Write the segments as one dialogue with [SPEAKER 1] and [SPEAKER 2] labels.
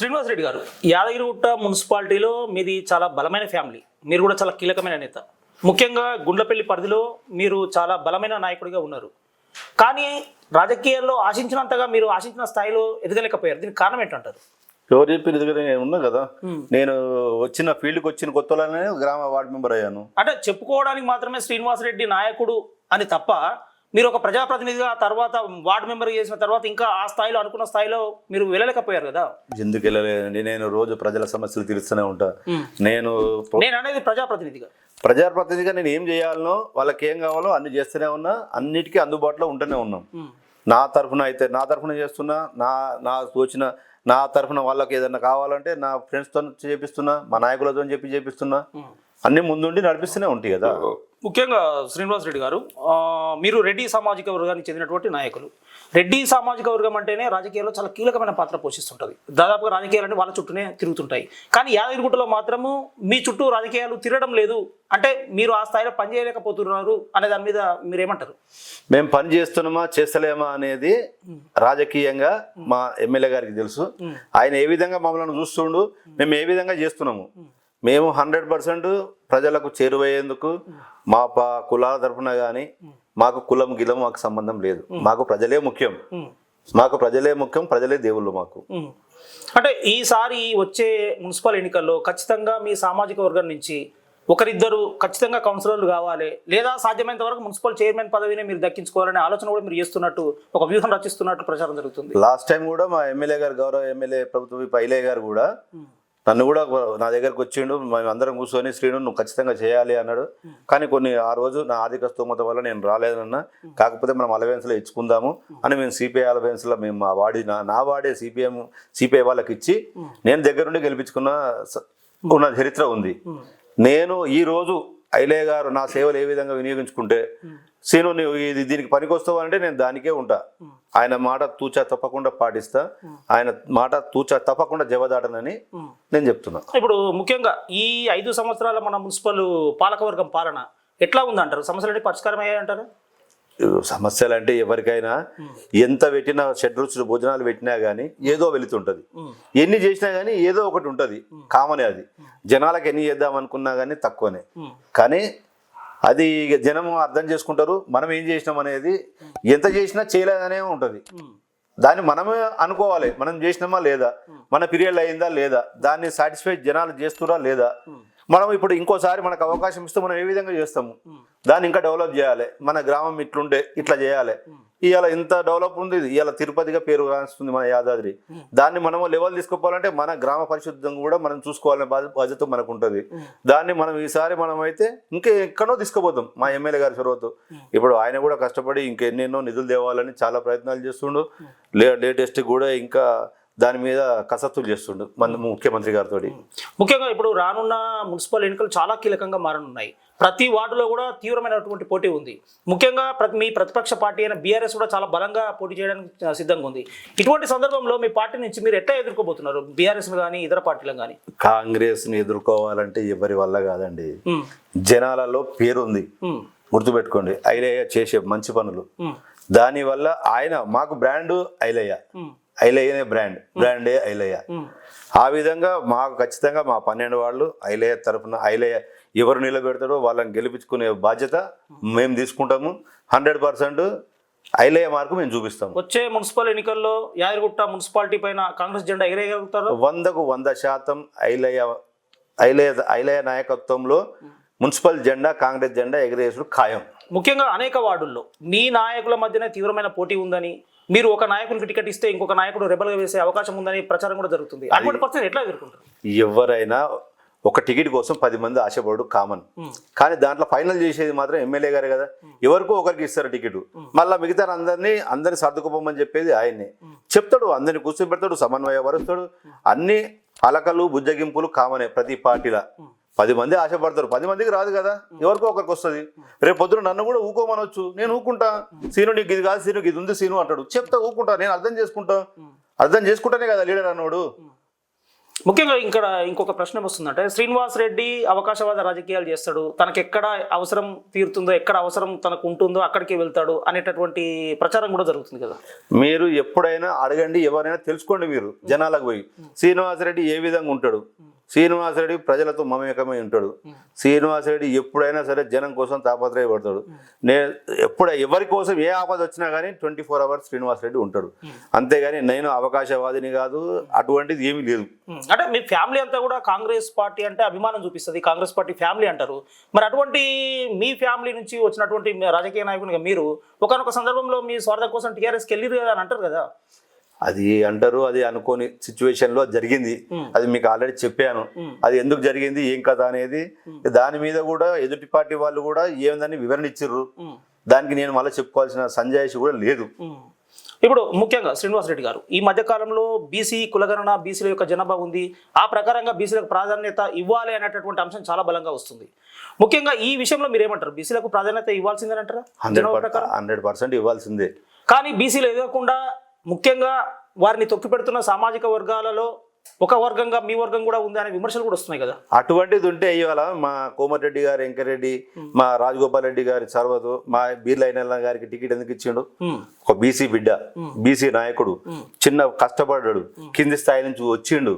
[SPEAKER 1] శ్రీనివాస్ రెడ్డి గారు, యాదగిరిగుట్ట మున్సిపాలిటీలో మీది చాలా బలమైన ఫ్యామిలీ, మీరు కూడా చాలా కీలకమైన నేత. ముఖ్యంగా గుండ్లపల్లి పరిధిలో మీరు చాలా బలమైన నాయకుడిగా ఉన్నారు. కానీ రాజకీయాల్లో ఆశించినంతగా మీరు ఆశించిన స్థాయిలో ఎదగలేకపోయారు. దీనికి కారణం ఏంటంటారు?
[SPEAKER 2] ఎవరు చెప్పి దగ్గర నేను ఉన్నా కదా. నేను వచ్చిన ఫీల్డ్కి వచ్చిన కొత్తలోనే గ్రామ వార్డు మెంబర్ అయ్యాను.
[SPEAKER 1] అంటే చెప్పుకోవడానికి మాత్రమే శ్రీనివాస్ రెడ్డి నాయకుడు అని తప్ప, మీరు ఒక ప్రజాప్రతినిధిగా తర్వాత వార్డు మెంబర్ చేసిన తర్వాత ఇంకా ఆ స్థాయిలో అనుకున్న స్థాయిలో మీరు వెళ్ళలేకపోయారు కదా.
[SPEAKER 2] ఎందుకు వెళ్ళలేదండి? నేను రోజు ప్రజల సమస్యలు తీరుస్తూనే ఉంటా. నేను
[SPEAKER 1] అనేది
[SPEAKER 2] ప్రజాప్రతినిధిగా నేను ఏం చేయాలనో, వాళ్ళకి ఏం కావాలో అన్ని చేస్తూనే ఉన్నా. అన్నిటికీ అందుబాటులో ఉంటూనే ఉన్నాం. నా తరఫున చేస్తున్నా, నా తోచిన నా తరఫున వాళ్ళకి ఏదైనా కావాలంటే నా ఫ్రెండ్స్తో చేపిస్తున్నా, మా నాయకులతో చేపిస్తున్నా. అన్ని ముందుండి నడిపిస్తూనే ఉంటాయి కదా.
[SPEAKER 1] ముఖ్యంగా శ్రీనివాస్ రెడ్డి గారు, మీరు రెడ్డి సామాజిక వర్గానికి చెందినటువంటి నాయకులు. రెడ్డి సామాజిక వర్గం అంటేనే రాజకీయాల్లో చాలా కీలకమైన పాత్ర పోషిస్తుంటుంది. దాదాపుగా రాజకీయాలన్నీ వాళ్ళ చుట్టూనే తిరుగుతుంటాయి. కానీ యాదగిరిగుట్టలో మాత్రము మీ చుట్టూ రాజకీయాలు తిరగడం లేదు. అంటే మీరు ఆ స్థాయిలో పనిచేయలేకపోతున్నారు అనే దాని మీద మీరేమంటారు?
[SPEAKER 2] మేము పని చేస్తున్నామా చేస్తలేమా అనేది రాజకీయంగా మా ఎమ్మెల్యే గారికి తెలుసు. ఆయన ఏ విధంగా మమ్మల్ని చూస్తుండు, మేము ఏ విధంగా చేస్తున్నాము. మేము 100% ప్రజలకు చేరువయ్యేందుకు మా కులాల తరఫున కానీ మాకు కులం గిలం మాకు సంబంధం లేదు. మాకు ప్రజలే ముఖ్యం. ప్రజలే దేవుళ్ళు మాకు.
[SPEAKER 1] అంటే ఈసారి వచ్చే మున్సిపల్ ఎన్నికల్లో ఖచ్చితంగా మీ సామాజిక వర్గం నుంచి ఒకరిద్దరు ఖచ్చితంగా కౌన్సిలర్లు కావాలి, లేదా సాధ్యమైనంత వరకు మున్సిపల్ చైర్మన్ పదవిని మీరు దక్కించుకోవాలనే ఆలోచన కూడా మీరు చేస్తున్నట్టు, ఒక వ్యూహం రచిస్తున్నట్టు ప్రచారం జరుగుతుంది.
[SPEAKER 2] లాస్ట్ టైం కూడా మా ఎమ్మెల్యే గారు, గౌరవ ఎమ్మెల్యే ప్రభుత్వ ఐలయ్య గారు కూడా నన్ను కూడా నా దగ్గరకు వచ్చిండు. మేము అందరం కూర్చొని, శ్రీను నువ్వు ఖచ్చితంగా చేయాలి అన్నాడు. కానీ ఆ రోజు నా ఆర్థిక స్తోమత వల్ల నేను రాలేదన్నా. కాకపోతే మనం అలవెన్స్లో ఇచ్చుకుందాము అని మేము సిపిఐ అలవెన్స్లో మేము నా వాడే సిపిఐ వాళ్ళకి ఇచ్చి నేను దగ్గరుండి గెలిపించుకున్న చరిత్ర ఉంది. నేను ఈరోజు ఐలయ్య గారు నా సేవలు ఏ విధంగా వినియోగించుకుంటే, శ్రీను నువ్వు దీనికి పనికొస్తావు అంటే నేను దానికే ఉంటా. ఆయన మాట తూచా తప్పకుండా పాటిస్తా, ఆయన మాట తూచా తప్పకుండా జవదాటనని నేను చెప్తున్నా.
[SPEAKER 1] ఇప్పుడు ముఖ్యంగా ఈ 5 సంవత్సరాల మన మున్సిపల్ పాలకవర్గం పాలన ఎట్లా ఉందంటారు? సమస్యలు పరిష్కారం అయ్యాయంటారు?
[SPEAKER 2] సమస్యలు అంటే ఎవరికైనా ఎంత పెట్టినా, షెడ్ రుచులు భోజనాలు పెట్టినా కానీ ఏదో వెళుతుంటది. ఎన్ని చేసినా కానీ ఏదో ఒకటి ఉంటుంది, కామనే. అది జనాలకు ఎన్ని చేద్దాం అనుకున్నా కానీ తక్కువనే. కానీ అది జనం అర్థం చేసుకుంటారు. మనం ఏం చేసినాం అనేది, ఎంత చేసినా చేయలేదనే ఉంటుంది. దాన్ని మనమే అనుకోవాలి, మనం చేసినామా లేదా, మన పీరియడ్ అయిందా లేదా, దాన్ని సాటిస్ఫై జనాలు చేస్తురా లేదా. మనం ఇప్పుడు ఇంకోసారి మనకు అవకాశం ఇస్తే మనం ఏ విధంగా చేస్తాము, దాన్ని ఇంకా డెవలప్ చేయాలి. మన గ్రామం ఇట్లుంటే ఇట్లా చేయాలి. ఇవాళ ఇంత డెవలప్ ఉంది, ఇవాళ తిరుపతిగా పేరు రాస్తుంది మన యాదాద్రి. దాన్ని మనం లెవెల్ తీసుకుపోవాలంటే మన గ్రామ పరిశుద్ధం కూడా మనం చూసుకోవాలనే బాధ్యత మనకు ఉంటుంది. దాన్ని మనం ఈసారి మనం అయితే ఎక్కడో తీసుకుపోతాం మా ఎమ్మెల్యే గారి చొరవతో. ఇప్పుడు ఆయన కూడా కష్టపడి ఇంకెన్నెన్నో నిధులు తేవాలని చాలా ప్రయత్నాలు చేస్తుండు. లేటెస్ట్ కూడా ఇంకా దాని మీద కసరత్తులు చేస్తుండు మన ముఖ్యమంత్రి గారితో.
[SPEAKER 1] ముఖ్యంగా ఇప్పుడు రానున్న మున్సిపల్ ఎన్నికలు చాలా కీలకంగా మారనున్నాయి. ప్రతి వార్డులో కూడా తీవ్రమైనటువంటి పోటీ ఉంది. ముఖ్యంగా మీ ప్రతిపక్ష పార్టీ అయిన బీఆర్ఎస్ కూడా చాలా బలంగా పోటీ చేయడానికి సిద్ధంగా ఉంది. ఇటువంటి సందర్భంలో మీ పార్టీ నుంచి మీరు ఎట్లా ఎదుర్కోబోతున్నారు? బీఆర్ఎస్ కానీ ఇతర పార్టీలను కానీ.
[SPEAKER 2] కాంగ్రెస్ ని ఎదుర్కోవాలంటే ఎవరి వల్ల కాదండి. జనాలలో పేరుంది, గుర్తుపెట్టుకోండి. ఐలయ్య చేసే మంచి పనులు, దానివల్ల ఆయన మాకు బ్రాండ్ ఐలయ్యనే బ్రాండే ఐలయ్య. ఆ విధంగా మాకు ఖచ్చితంగా మా 12 వాళ్ళు ఐలయ్య తరఫున, ఐలయ్య ఎవరు నిలబెడతారో వాళ్ళని గెలిపించుకునే బాధ్యత మేము తీసుకుంటాము. 100% ఐలయ్య మార్కు మేము చూపిస్తాము.
[SPEAKER 1] వచ్చే మున్సిపల్ ఎన్నికల్లో యాదగిరిగుట్ట మున్సిపాలిటీ పైన కాంగ్రెస్ జెండా ఎగరేయగలుగుతారు?
[SPEAKER 2] 100కు 100% ఐలయ్య నాయకత్వంలో మున్సిపల్ జెండా, కాంగ్రెస్ జెండా ఎగరేసుడు ఖాయం.
[SPEAKER 1] ముఖ్యంగా అనేక వార్డుల్లో మీ నాయకుల మధ్యనే తీవ్రమైన పోటీ ఉందని, మీరు ఒక నాయకునికి టికెట్ ఇస్తే ఇంకొక నాయకుడు రెబల్గా వేసే అవకాశం ఉందని ప్రచారం కూడా జరుగుతుంది. అటువంటి పరిస్థితి ఎట్లా ఎదుర్కొంటారు?
[SPEAKER 2] ఎవరైనా ఒక టికెట్ కోసం 10 మంది ఆశపడు కామన్. కానీ దాంట్లో ఫైనల్ చేసేది మాత్రం ఎమ్మెల్యే గారే కదా. ఎవరికో ఒకరికి ఇస్తారు టికెట్, మళ్ళీ మిగతా అందరినీ సర్దుకోపోమని చెప్పేది ఆయనే చెప్తాడు. అందరినీ కూర్చోబెడతాడు, సమన్వయపరుస్తాడు. అన్ని అలకలు బుజ్జగింపులు కామనే ప్రతి పార్టీలో. 10 మంది ఆశపడతారు, 10 మందికి రాదు కదా, ఎవరికో ఒకరికి వస్తుంది. రేపు పొద్దున నన్ను కూడా ఊకోమనొచ్చు, నేను ఊకుంటా. సీను నీకు ఇది కాదు, సీనుకి ఇది ఉంది సీను అంటాడు, చెప్తా ఊకుంటా. నేను అర్థం చేసుకుంటానే కదా లీడర్ అన్నాడు.
[SPEAKER 1] ముఖ్యంగా ఇక్కడ ఇంకొక ప్రశ్న వస్తుందంటే శ్రీనివాస్ రెడ్డి అవకాశవాద రాజకీయాలు చేస్తాడు, తనకు ఎక్కడ అవసరం తీరుతుందో, ఎక్కడ అవసరం తనకు ఉంటుందో అక్కడికి వెళ్తాడు అనేటటువంటి ప్రచారం కూడా జరుగుతుంది కదా.
[SPEAKER 2] మీరు ఎప్పుడైనా అడగండి, ఎవరైనా తెలుసుకోండి, మీరు జనాలకు పోయి శ్రీనివాస్ రెడ్డి ఏ విధంగా ఉంటాడు. శ్రీనివాస్ రెడ్డి ప్రజలతో మమేకమై ఉంటాడు. శ్రీనివాస్ రెడ్డి ఎప్పుడైనా సరే జనం కోసం తాపత్రయపడతాడు. ఎవరి కోసం ఏ ఆపద వచ్చినా కానీ 24 hours శ్రీనివాస్ రెడ్డి ఉంటాడు. అంతేగాని నేను అవకాశవాదిని కాదు, అటువంటిది ఏమీ లేదు.
[SPEAKER 1] అంటే మీ ఫ్యామిలీ అంతా కూడా కాంగ్రెస్ పార్టీ అంటే అభిమానం చూపిస్తుంది, కాంగ్రెస్ పార్టీ ఫ్యామిలీ అంటారు. మరి అటువంటి మీ ఫ్యామిలీ నుంచి వచ్చినటువంటి రాజకీయ నాయకునిగా మీరు ఒకనొక సందర్భంలో మీ స్వార్థం కోసం టీఆర్ఎస్కి వెళ్ళిరు కదా అని అంటారు కదా.
[SPEAKER 2] అది అంటారు, అది అనుకోని సిచ్యువేషన్ లో జరిగింది. అది మీకు ఆల్రెడీ చెప్పాను. అది ఎందుకు జరిగింది, ఏం కథ అనేది. దాని మీద కూడా ఎదుటి పార్టీ వాళ్ళు కూడా ఏమిదని వివరణ ఇచ్చిర్రు. దానికి నేను మళ్ళీ చెప్పుకోవాల్సిన సంజాయిషి కూడా లేదు.
[SPEAKER 1] ఇప్పుడు ముఖ్యంగా శ్రీనివాస్ రెడ్డి గారు ఈ మధ్య కాలంలో బీసీ కులగణన, బీసీల యొక్క జనాభా ఉంది, ఆ ప్రకారంగా బీసీలకు ప్రాధాన్యత ఇవ్వాలి అనేటటువంటి అంశం చాలా బలంగా వస్తుంది. ముఖ్యంగా ఈ విషయంలో మీరు ఏమంటారు, బీసీలకు ప్రాధాన్యత ఇవ్వాల్సిందే అంటారా?
[SPEAKER 2] 100% ఇవ్వాల్సిందే.
[SPEAKER 1] కానీ బీసీలు ఎదగకుండా ముఖ్యంగా వారిని తొక్కిపెడుతున్న సామాజిక వర్గాలలో ఒక వర్గంగా మీ వర్గం కూడా ఉంది అనే విమర్శలు కూడా వస్తున్నాయి కదా.
[SPEAKER 2] అటువంటిది ఉంటే ఇవాళ మా కోమటిరెడ్డి గారు, వెంకరెడ్డి, మా రాజగోపాల్ రెడ్డి గారి చొరవతో మా బీర్లైన గారికి టికెట్ ఎందుకు ఇచ్చిండు? ఒక బీసీ బిడ్డ, బీసీ నాయకుడు, చిన్న కష్టపడ్డాడు, కింది స్థాయి నుంచి వచ్చిండు,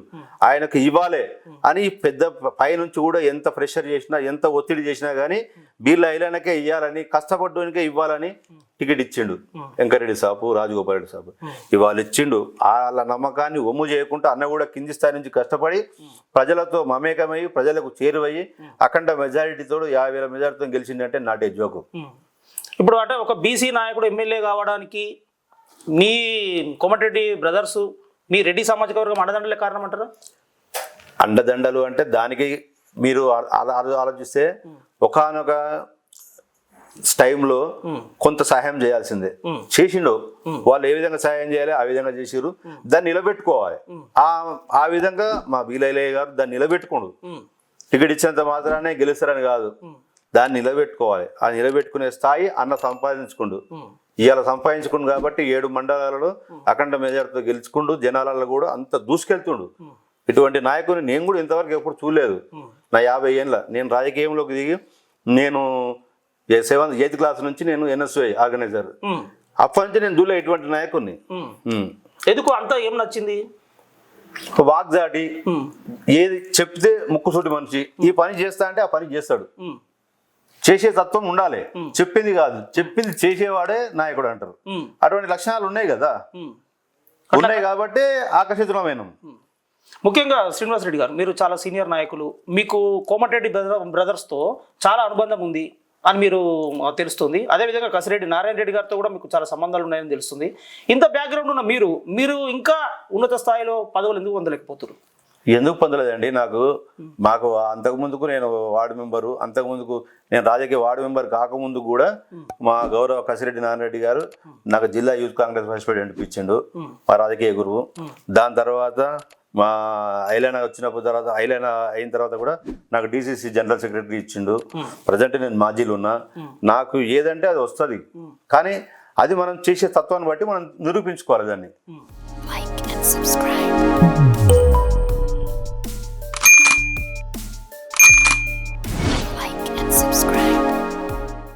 [SPEAKER 2] ఆయనకు ఇవ్వాలే అని పెద్ద పై నుంచి కూడా ఎంత ప్రెషర్ చేసినా, ఎంత ఒత్తిడి చేసినా కానీ బీర్లైనకే ఇవ్వాలని, కష్టపడ్డానికే ఇవ్వాలని టికెట్ ఇచ్చిండు వెంకరెడ్డి సాబు, రాజగోపాల్ రెడ్డి సాబు. ఇవాళ ఇచ్చిండు. వాళ్ళ నమ్మకాన్ని ఒమ్ము చేయకుండా అన్న కూడా కింది స్థాయి నుంచి కష్టపడి ప్రజలతో మమేకమయ్యి ప్రజలకు చేరువయ్యి అఖండ మెజారిటీతో 50,000 మెజారిటీతో గెలిచిందంటే నాటే జోకు.
[SPEAKER 1] ఇప్పుడు అంటే ఒక బీసీ నాయకుడు ఎమ్మెల్యే కావడానికి మీ కోమటిరెడ్డి బ్రదర్స్, మీ రెడ్డి సామాజిక వర్గం అండదండలే కారణం అంటారా?
[SPEAKER 2] అండదండలు అంటే దానికి మీరు ఆలోచిస్తే ఒకానొక టైంలో కొంత సహాయం చేయాల్సిందే. చేసిండు. వాళ్ళు ఏ విధంగా సహాయం చేయాలి ఆ విధంగా చేసిరు. దాన్ని నిలబెట్టుకోవాలి. ఆ విధంగా మా బీలైలయ్య గారు దాన్ని నిలబెట్టుకోండు. టికెట్ ఇచ్చినంత మాత్రానే గెలుస్తారని కాదు, దాన్ని నిలబెట్టుకోవాలి. ఆ నిలబెట్టుకునే స్థాయి అన్న సంపాదించుకుండు. ఇవాళ సంపాదించుకుండు కాబట్టి 7 మండలాలలో అఖండ మెజార్టీతో గెలుచుకుండు. జనాలలో కూడా అంత దూసుకెళ్తుండు. ఇటువంటి నాయకుని నేను కూడా ఇంతవరకు ఎప్పుడు చూడలేదు. నా 50 ఏళ్ళ నేను రాజకీయంలోకి దిగి నేను 7th క్లాస్ నుంచి నేను NSY ఆర్గనైజర్. అప్పటి నుంచి నేను చూడలే ఇటువంటి నాయకుడిని.
[SPEAKER 1] ఎందుకు అంత ఏం నచ్చింది?
[SPEAKER 2] వాగ్దాటి, ఏది చెప్తే ముక్కుసూటి మనిషి. ఈ పని చేస్తా అంటే ఆ పని చేస్తాడు. చేసే తత్వం ఉండాలి. చెప్పింది కాదు, చెప్పింది చేసేవాడే నాయకుడు అంటారు. అటువంటి లక్షణాలు ఉన్నాయి కదా, ఉన్నాయి కాబట్టి ఆకర్షితులమైన.
[SPEAKER 1] ముఖ్యంగా శ్రీనివాస్ రెడ్డి గారు మీరు చాలా సీనియర్ నాయకులు, మీకు కోమటిరెడ్డి బ్రదర్స్తో చాలా అనుబంధం ఉంది అని మీరు తెలుస్తుంది. అదేవిధంగా కసిరెడ్డి నారాయణ రెడ్డి గారితో కూడా మీకు చాలా సంబంధాలు ఉన్నాయని తెలుస్తుంది. ఇంత బ్యాక్గ్రౌండ్ ఉన్న మీరు ఇంకా ఉన్నత స్థాయిలో పదవులు ఎందుకు పొందలేకపోతున్నారు?
[SPEAKER 2] ఎందుకు పొందలేదండి. మాకు అంతకుముందుకు నేను వార్డు మెంబరు, అంతకుముందుకు నేను రాజకీయ వార్డు మెంబర్ కాకముందు కూడా మా గౌరవ కసిరెడ్డి నారాయణ రెడ్డి గారు నాకు జిల్లా యూత్ కాంగ్రెస్ వైస్ ప్రెసిడెంట్ ఇచ్చిండు, మా రాజకీయ గురువు. దాని తర్వాత మా ఐలానా వచ్చినప్పుడు తర్వాత ఐలానా అయిన తర్వాత కూడా నాకు DCC జనరల్ సెక్రటరీ ఇచ్చిండు. ప్రజెంట్ నేను మాజీలు ఉన్నా. నాకు ఏదంటే అది వస్తుంది, కానీ అది మనం చేసే తత్వాన్ని బట్టి మనం నిరూపించుకోవాలి దాన్ని.